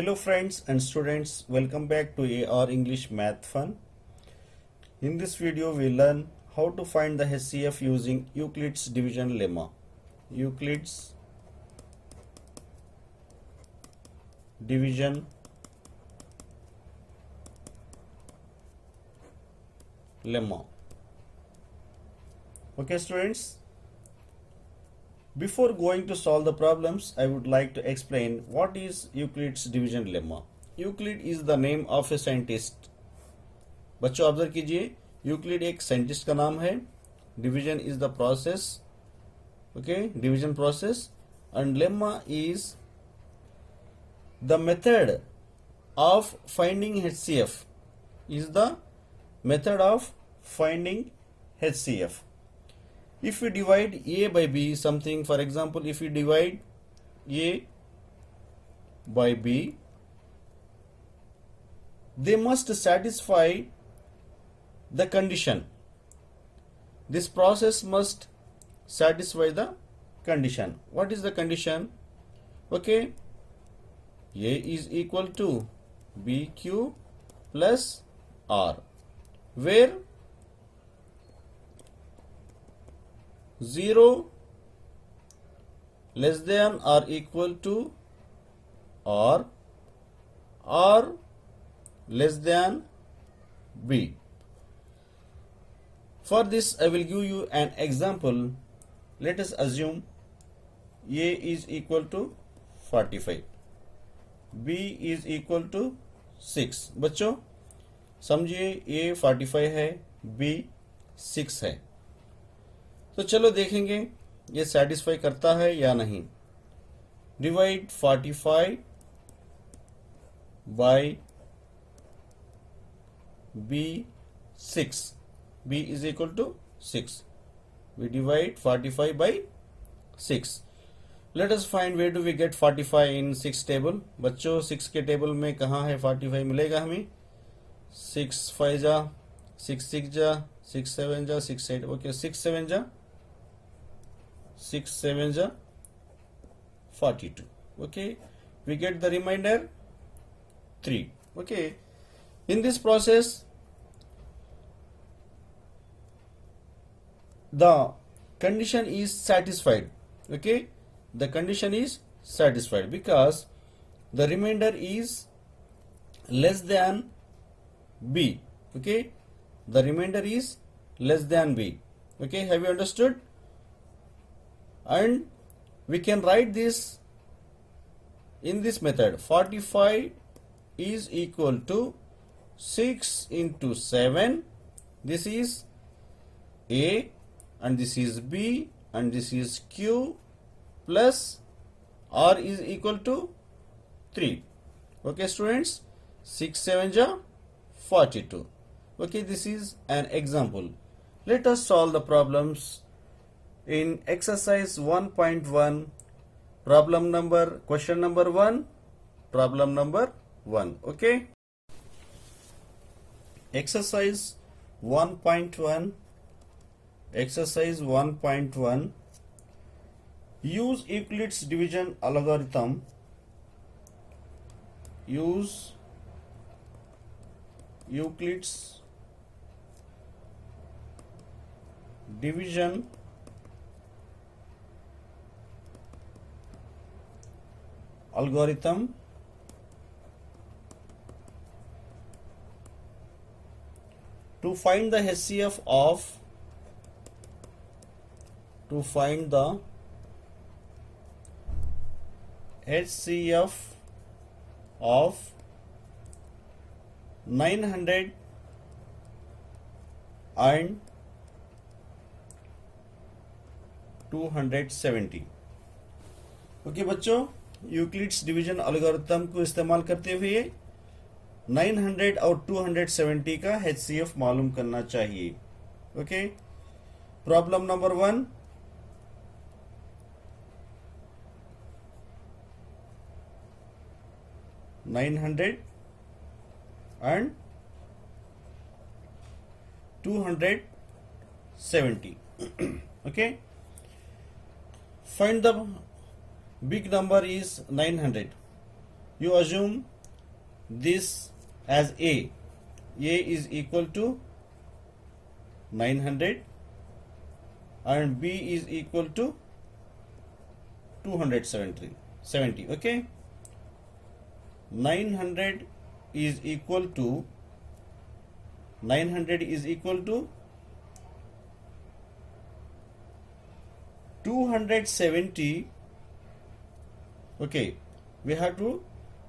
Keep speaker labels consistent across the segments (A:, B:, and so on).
A: Hello friends and students, welcome back to AR English Math Fun. In this video we learn how to find the HCF using Euclid's division lemma. Euclid's division lemma. Okay students, before going to solve the problems, I would like to explain what is Euclid's division lemma. Euclid is the name of a scientist. बच्चों observe कीजिए, Euclid एक scientist का नाम है. Division is the process, okay, division process. And lemma is the method of finding HCF. Is the method of finding HCF. If we divide A by B something, for example, if we divide A by B, they must satisfy the condition. This process must satisfy the condition. What is the condition? Okay, A is equal to BQ plus R, where 0 less than or equal to or R less than B. For this I will give you an example. Let us assume A is equal to 45, B is equal to 6. बच्चों समझिए A 45 है, B 6 है. तो चलो देखेंगे ये satisfy करता है या नहीं. Divide 45 by B6. B is equal to 6. We divide 45 by 6. Let us find where do we get 45 in 6 table. बच्चों 6 के टेबल में कहाँ है 45 मिलेगा हमें. 6 5 जा, 6 6 जा, 6 7 जा, 6 8. ओके, 6 7 जा, 6 7 जा 42. Okay, we get the remainder 3. Okay, in this process the condition is satisfied. Okay, the condition is satisfied because the remainder is less than B. Okay, the remainder is less than B. Okay, have you understood? And we can write this in this method. 45 is equal to 6 into 7. This is A and this is B and this is Q plus R is equal to 3. Okay students, 6 7 ja 42. Okay, this is an example. Let us solve the problems in exercise 1.1. question number 1, problem number 1. Okay, exercise 1.1. exercise 1.1. use Euclid's division algorithm. Use Euclid's division algorithm to find the HCF of HCF of 900 and 270. Okay बच्चों, Euclid's division algorithm को इस्तेमाल करते हुए 900 और 270 का HCF मालूम करना चाहिए. Okay, problem number 1. $900 and 270. Okay, find the big number is 900. You assume this as A. A is equal to 900 and B is equal to 270. Okay, 900 is equal to 270. Okay, we have to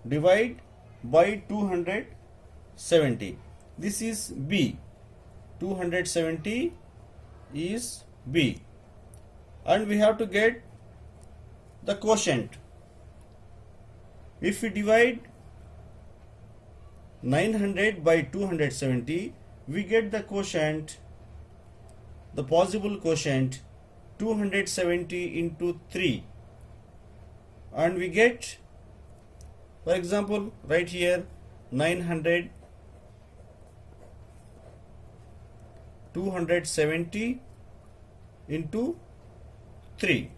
A: divide by 270. This is B. 270 is B, and we have to get the quotient. If we divide 900 by 270, we get the quotient, the possible quotient, 270 into 3, and we get, for example, right here 900 270 into 3,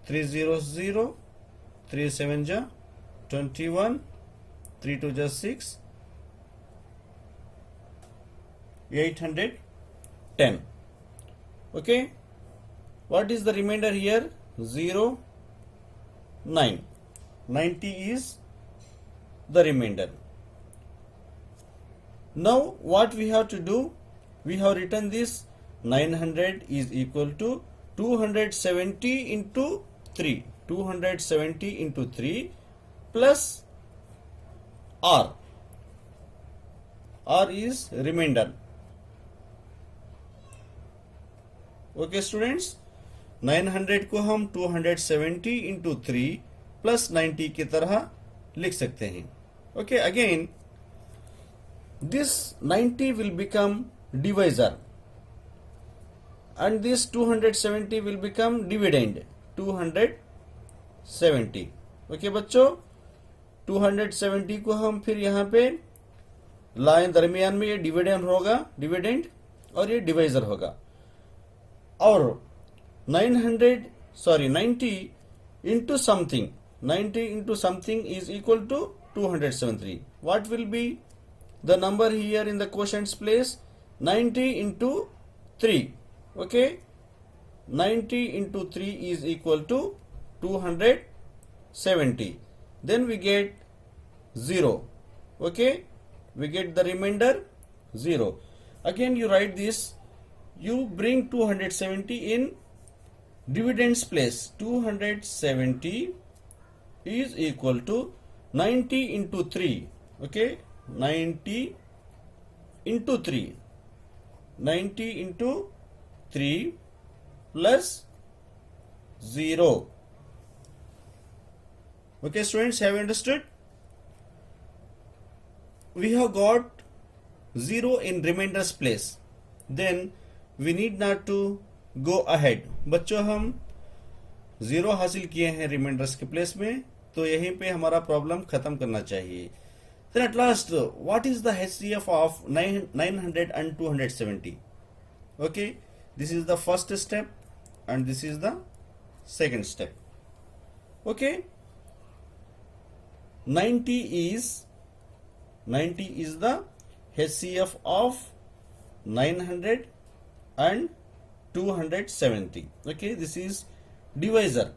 A: 300, 3 7 ja 21, 3 2 ja 6, 810. Okay, what is the remainder here? 0, 9. 90 is the remainder. Now what we have to do? We have written this 900 is equal to 270 into 3. 270 into 3 plus R. R is remainder. Okay students, 900 को हम 270 into 3 plus 90 की तरह लिख सकते हैं. Okay, again this 90 will become divisor and this 270 will become dividend. 270. Okay बच्चों, 270 को हम फिर यहाँ पे लाइन दरमियान में, ये डिविडेंड होगा, डिविडेंड, और ये डिवाइजर होगा. और 90 into something, 90 into something is equal to 273. What will be the number here in the quotients place? 90 into 3. Okay, 90 into 3 is equal to 270. Then we get 0. Okay, we get the remainder 0. Again you write this, you bring 270 in dividends place. 270 is equal to 90 into 3. Okay, 90 into 3. 90 into 3 plus 0. Okay students, have you understood? We have got 0 in remainders place. Then we need not to go ahead. बच्चों हम 0 हासिल किए हैं reminders के place में, तो यहीं पे हमारा प्रॉब्लम खत्म करना चाहिए. Then at last, what is the HCF of 900 and 270? Okay, this is the first step and this is the second step. Okay, 90 is the HCF of 900 and 270. Okay, this is divisor.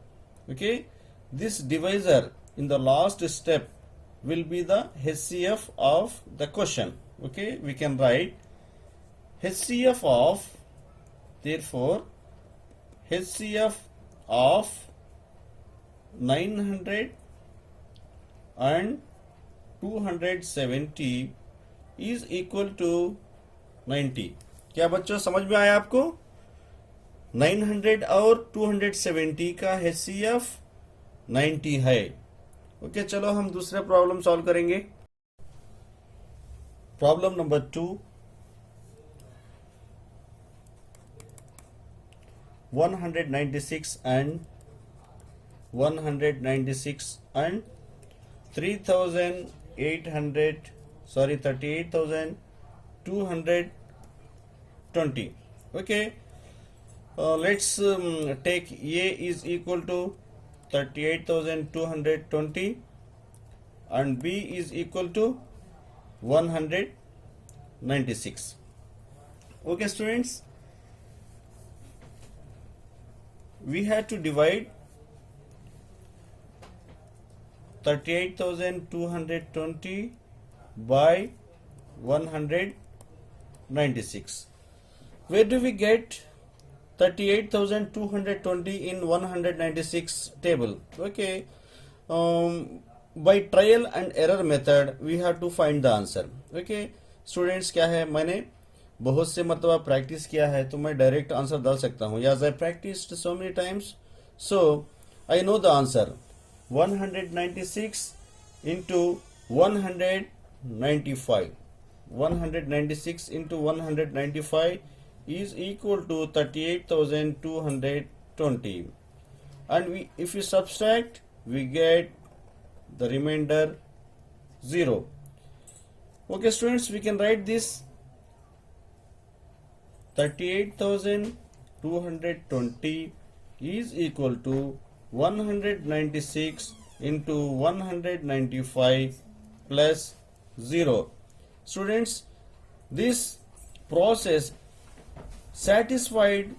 A: Okay, this divisor in the last step will be the HCF of the question. Okay, we can write HCF of, therefore HCF of 900 and 270 is equal to 90. क्या बच्चों समझ में आया आपको? 900 और 270 का HCF 90 है. Okay, चलो हम दूसरा प्रॉब्लम सॉल्व करेंगे. Problem number 2. 196 and 38,220. Okay, let's take A is equal to 38,220 and B is equal to 196. Okay students, we had to divide 38,220 by 196. Where do we get 38,220 in 196 table? Okay, by trial and error method we have to find the answer. Okay students, क्या है, मैंने बहुत से मरतबा practice किया है तो मैं डायरेक्ट आंसर डाल सकता हूँ. As I practiced so many times, so I know the answer. 196 into 195. 196 into 195 is equal to 38,220, and if we subtract, we get the remainder 0. Okay students, we can write this 38,220 is equal to 196 into 195 plus 0. Students, this process satisfied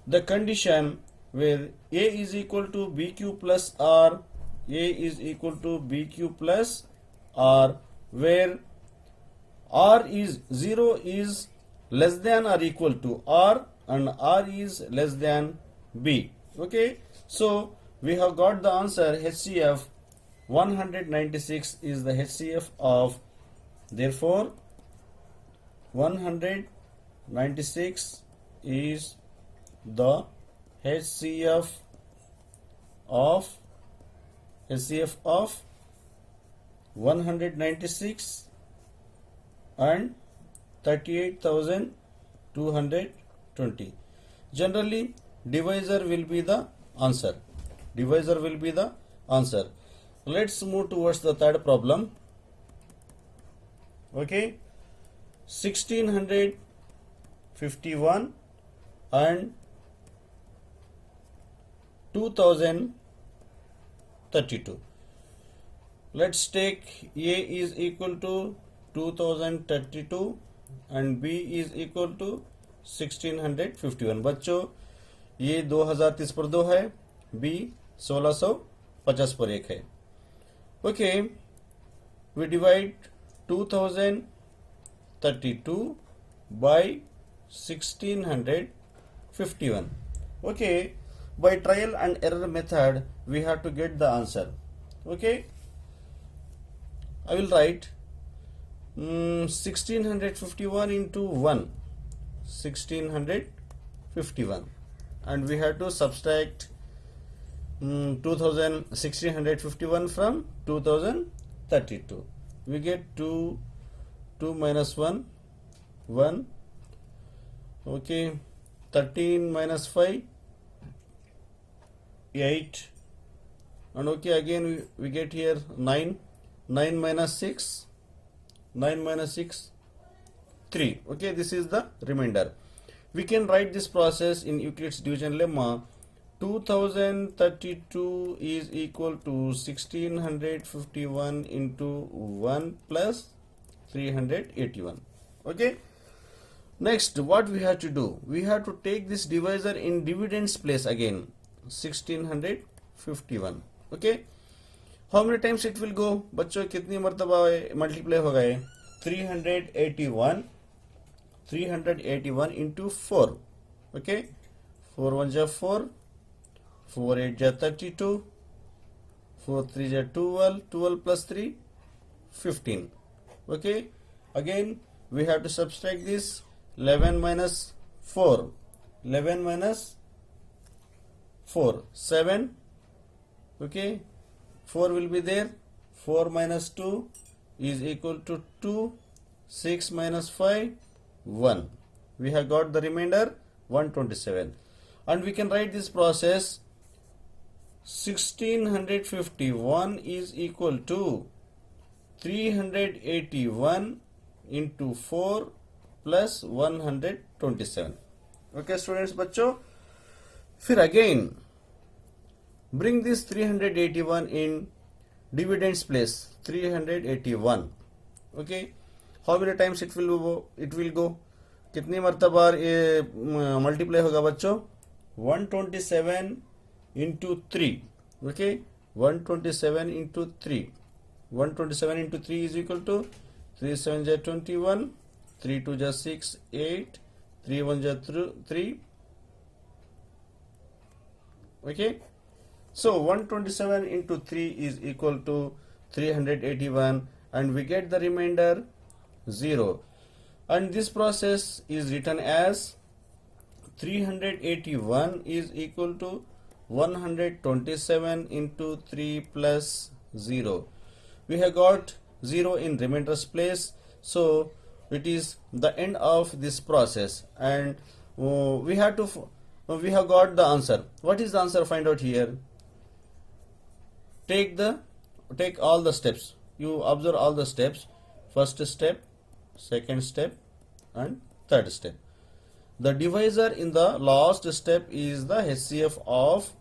A: the condition where A is equal to BQ plus R, A is equal to BQ plus R, where R is 0 is less than or equal to R and R is less than B. Okay, so we have got the answer. HCF 196 is the HCF of, therefore 196 is the HCF of 196 and 38,220. Generally, divisor will be the answer. Divisor will be the answer. Let's move towards the third problem. Okay, 1651 and 2032. Let's take A is equal to 2032 and B is equal to 1651. बच्चों, ये 2030 पर 2 है, B 1650 पर 1 है. Okay, we divide 2032 by 1651. Okay, by trial and error method we have to get the answer. Okay, I will write 1651 into 1, 1651, and we have to subtract 1651 from 2032. We get 2 minus 1, 1. Okay, 13 minus 5, 8, and okay, again we get here 9 minus 6, 3. Okay, this is the remainder. We can write this process in Euclid's division lemma. 2032 is equal to 1651 into 1 plus 381. Okay, next what we have to do, we have to take this divisor in dividends place again. 1651. Okay, how many times it will go? बच्चों, कितनी मर्तबा multiply होगा ये? 381 into 4. Okay, 4 1 जा 4, 4 8 जा 32, 4 3 जा 12, 12 plus 3 15. Okay, again we have to subtract this. 11 minus 4, 11 minus 4, 7. Okay, 4 will be there. 4 minus 2 is equal to 2. 6 minus 5, 1. We have got the remainder 127, and we can write this process. 1651 is equal to 381 into 4 plus 127. Okay students, बच्चों, फिर again bring this 381 in dividends place 381. Okay, how many times it will go? कितनी मरतबार ये multiply होगा बच्चों? 127 into 3. Okay, 127 into 3. 127 into 3 is equal to 3 7 is 21, 3 2 is 6, 8, 3 1 is 3. Okay, so 127 into 3 is equal to 381, and we get the remainder 0. And this process is written as 381 is equal to 127 into 3 plus 0. We have got 0 in remainders place, so it is the end of this process, and we have got the answer. What is the answer? Find out here. Take all the steps. You observe all the steps. First step, second step, and third step. The divisor in the last step is the HCF of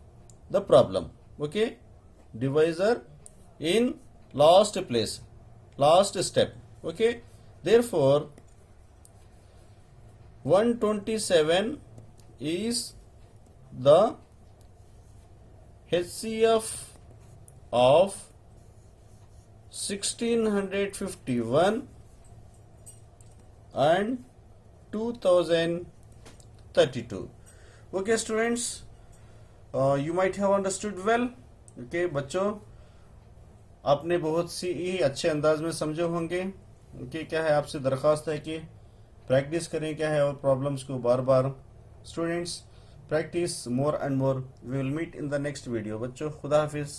A: the problem. Okay, divisor in last place, last step. Okay, therefore 127 is the HCF of 1651 and 2032. Okay students, you might have understood well. Okay बच्चों, आपने बहुत सी ही अच्छे अंदाज में समझे होंगे. Okay, क्या है आपसे दरख्वास्त है कि प्रैक्टिस करें क्या है और प्रॉब्लम्स को बार बार. Students, practice more and more. We will meet in the next video. बच्चों, खुदा हाफिज.